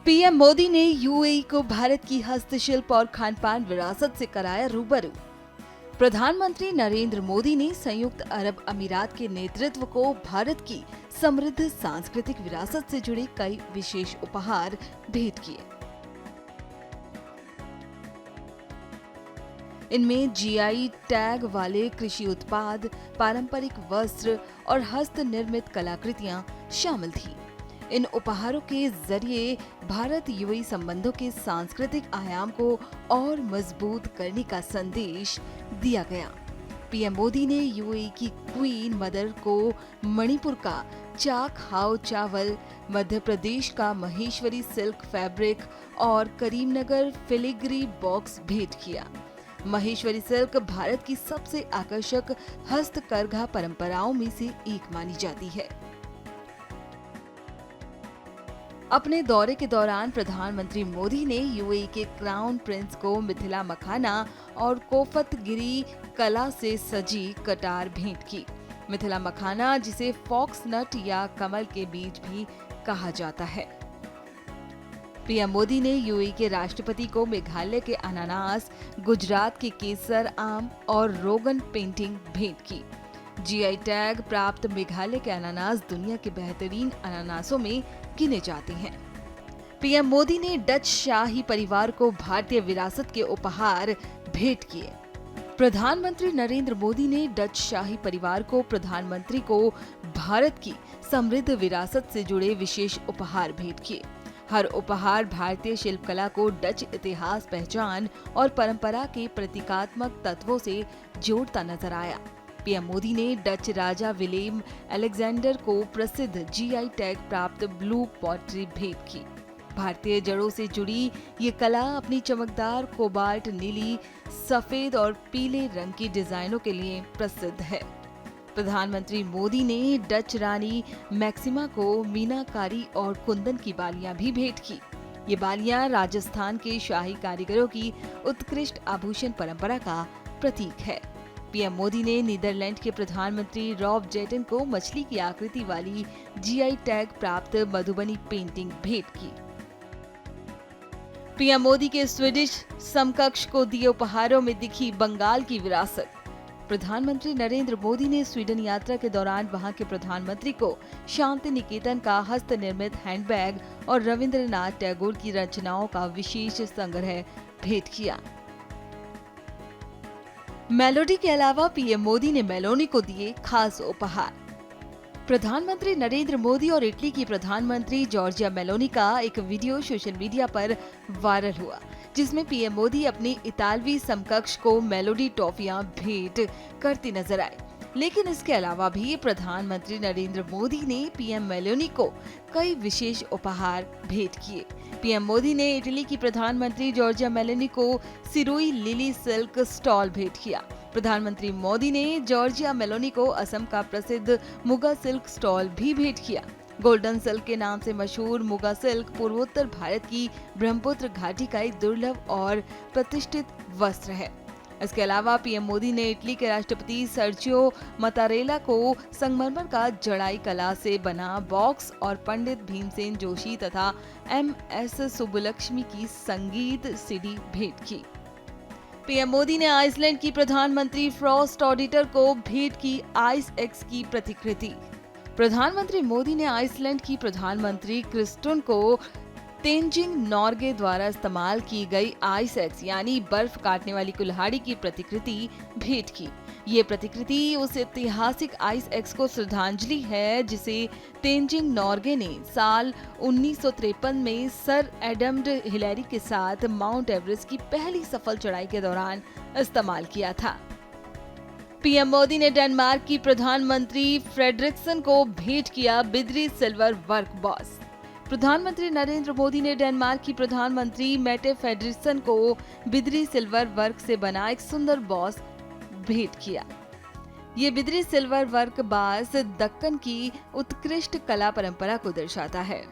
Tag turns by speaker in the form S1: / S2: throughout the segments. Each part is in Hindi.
S1: पीएम मोदी ने यूएई को भारत की हस्तशिल्प और खानपान विरासत से कराया रूबरू। प्रधानमंत्री नरेंद्र मोदी ने संयुक्त अरब अमीरात के नेतृत्व को भारत की समृद्ध सांस्कृतिक विरासत से जुड़े कई विशेष उपहार भेंट किए। इनमें जीआई टैग वाले कृषि उत्पाद, पारंपरिक वस्त्र और हस्त निर्मित कलाकृतियां शामिल थीं। इन उपहारों के जरिए भारत यूएई संबंधों के सांस्कृतिक आयाम को और मजबूत करने का संदेश दिया गया। पीएम मोदी ने यूएई की क्वीन मदर को मणिपुर का चाक हाव चावल, मध्य प्रदेश का महेश्वरी सिल्क फैब्रिक और करीमनगर फिलिग्री बॉक्स भेंट किया। महेश्वरी सिल्क भारत की सबसे आकर्षक हस्तकरघा परंपराओं में से एक मानी जाती है। अपने दौरे के दौरान प्रधानमंत्री मोदी ने यूएई के क्राउन प्रिंस को मिथिला मखाना और कोफतगिरी कला से सजी कटार भेंट की। मिथिला मखाना, जिसे फॉक्स नट या कमल के बीज भी कहा जाता है। पीएम मोदी ने यूएई के राष्ट्रपति को मेघालय के अनानास, गुजरात के केसर आम और रोगन पेंटिंग भेंट की। जीआई टैग प्राप्त मेघालय के अनानास दुनिया के बेहतरीन अनानासों में गिने जाते हैं। पीएम मोदी ने डच शाही परिवार को भारतीय विरासत के उपहार भेंट किए। प्रधानमंत्री नरेंद्र मोदी ने डच शाही परिवार को प्रधानमंत्री को भारत की समृद्ध विरासत से जुड़े विशेष उपहार भेंट किए। हर उपहार भारतीय शिल्पकला को डच इतिहास, पहचान और परंपरा के प्रतीकात्मक तत्वों से जोड़ता नजर आया। पीएम मोदी ने डच राजा विलेम अलेक्जेंडर को प्रसिद्ध जीआई टैग प्राप्त ब्लू पॉटरी भेंट की। भारतीय जड़ों से जुड़ी ये कला अपनी चमकदार कोबाल्ट नीली, सफेद और पीले रंग की डिजाइनों के लिए प्रसिद्ध है। प्रधानमंत्री मोदी ने डच रानी मैक्सिमा को मीनाकारी और कुंदन की बालियां भी भेंट की। ये बालियां राजस्थान के शाही कारीगरों की उत्कृष्ट आभूषण परंपरा का प्रतीक है। पीएम मोदी ने नीदरलैंड के प्रधानमंत्री रॉब जेटन को मछली की आकृति वाली जीआई टैग प्राप्त मधुबनी पेंटिंग भेंट की। पीएम मोदी के स्वीडिश समकक्ष को दिए उपहारों में दिखी बंगाल की विरासत। प्रधानमंत्री नरेंद्र मोदी ने स्वीडन यात्रा के दौरान वहां के प्रधानमंत्री को शांति निकेतन का हस्त निर्मित हैंडबैग और रविंद्रनाथ टैगोर की रचनाओं का विशेष संग्रह भेंट किया। मेलोडी के अलावा पीएम मोदी ने मेलोनी को दिए खास उपहार। प्रधानमंत्री नरेंद्र मोदी और इटली की प्रधानमंत्री जॉर्जिया मेलोनी का एक वीडियो सोशल मीडिया पर वायरल हुआ, जिसमें पीएम मोदी अपनी इतालवी समकक्ष को मेलोडी टॉफियां भेंट करती नजर आए। लेकिन इसके अलावा भी प्रधानमंत्री नरेंद्र मोदी ने पीएम मेलोनी को कई विशेष उपहार भेंट किए। पीएम मोदी ने इटली की प्रधानमंत्री जॉर्जिया मेलोनी को सिरोई लिली सिल्क स्टॉल भेंट किया। प्रधानमंत्री मोदी ने जॉर्जिया मेलोनी को असम का प्रसिद्ध मुगा सिल्क स्टॉल भी भेंट किया। गोल्डन सिल्क के नाम से मशहूर मुगा सिल्क पूर्वोत्तर भारत की ब्रह्मपुत्र घाटी का एक दुर्लभ और प्रतिष्ठित वस्त्र है। इसके अलावा पीएम मोदी ने इटली के राष्ट्रपति सर्जियो मतारेला को संगमरमर का जड़ाई कला से बना बॉक्स और पंडित भीमसेन जोशी तथा एमएस सुब्बुलक्ष्मी की संगीत सीडी भेंट की। पीएम मोदी ने आइसलैंड की प्रधानमंत्री फ्रॉस्ट ऑडिटर को भेंट की आइस एक्स की प्रतिकृति। प्रधानमंत्री मोदी ने आइसलैंड की प्रधानमंत्री क्रिस्टुन को तेंजिंग नॉर्गे द्वारा इस्तेमाल की गई आइस एक्स यानी बर्फ काटने वाली कुल्हाड़ी की प्रतिकृति भेंट की। ये प्रतिकृति उस ऐतिहासिक आइस एक्स को श्रद्धांजलि है जिसे तेंजिंग नॉर्गे ने साल 1953 में सर एडम्ड हिलेरी के साथ माउंट एवरेस्ट की पहली सफल चढ़ाई के दौरान इस्तेमाल किया था। पीएम मोदी ने डेनमार्क की प्रधानमंत्री फ्रेडरिक्सन को भेंट किया बिद्री सिल्वर वर्क बॉस। प्रधानमंत्री नरेंद्र मोदी ने डेनमार्क की प्रधानमंत्री मेटे फ्रेडरिक्सन को बिद्री सिल्वर वर्क से बना एक सुंदर बॉस भेंट किया। ये बिद्री सिल्वर वर्क बास दक्कन की उत्कृष्ट कला परंपरा को दर्शाता है,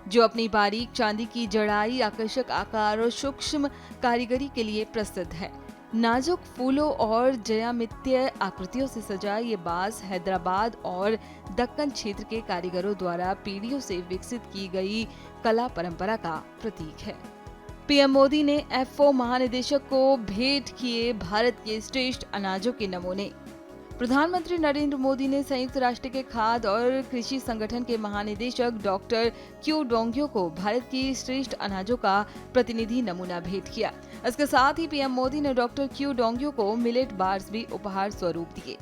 S1: जो अपनी बारीक चांदी की जड़ाई, आकर्षक आकार और सूक्ष्म कारीगरी के लिए प्रसिद्ध है। नाजुक फूलों और ज्यामितीय आकृतियों से सजा ये बांस हैदराबाद और दक्कन क्षेत्र के कारीगरों द्वारा पीढ़ियों से विकसित की गई कला परंपरा का प्रतीक है। पीएम मोदी ने एफओ महानिदेशक को भेंट किए भारत के श्रेष्ठ अनाजों के नमूने। प्रधानमंत्री नरेंद्र मोदी ने संयुक्त राष्ट्र के खाद्य और कृषि संगठन के महानिदेशक डॉक्टर क्यू डोंग्यो को भारत की श्रेष्ठ अनाजों का प्रतिनिधि नमूना भेंट किया। इसके साथ ही पीएम मोदी ने डॉक्टर क्यू डोंग्यो को मिलेट बार्स भी उपहार स्वरूप दिए।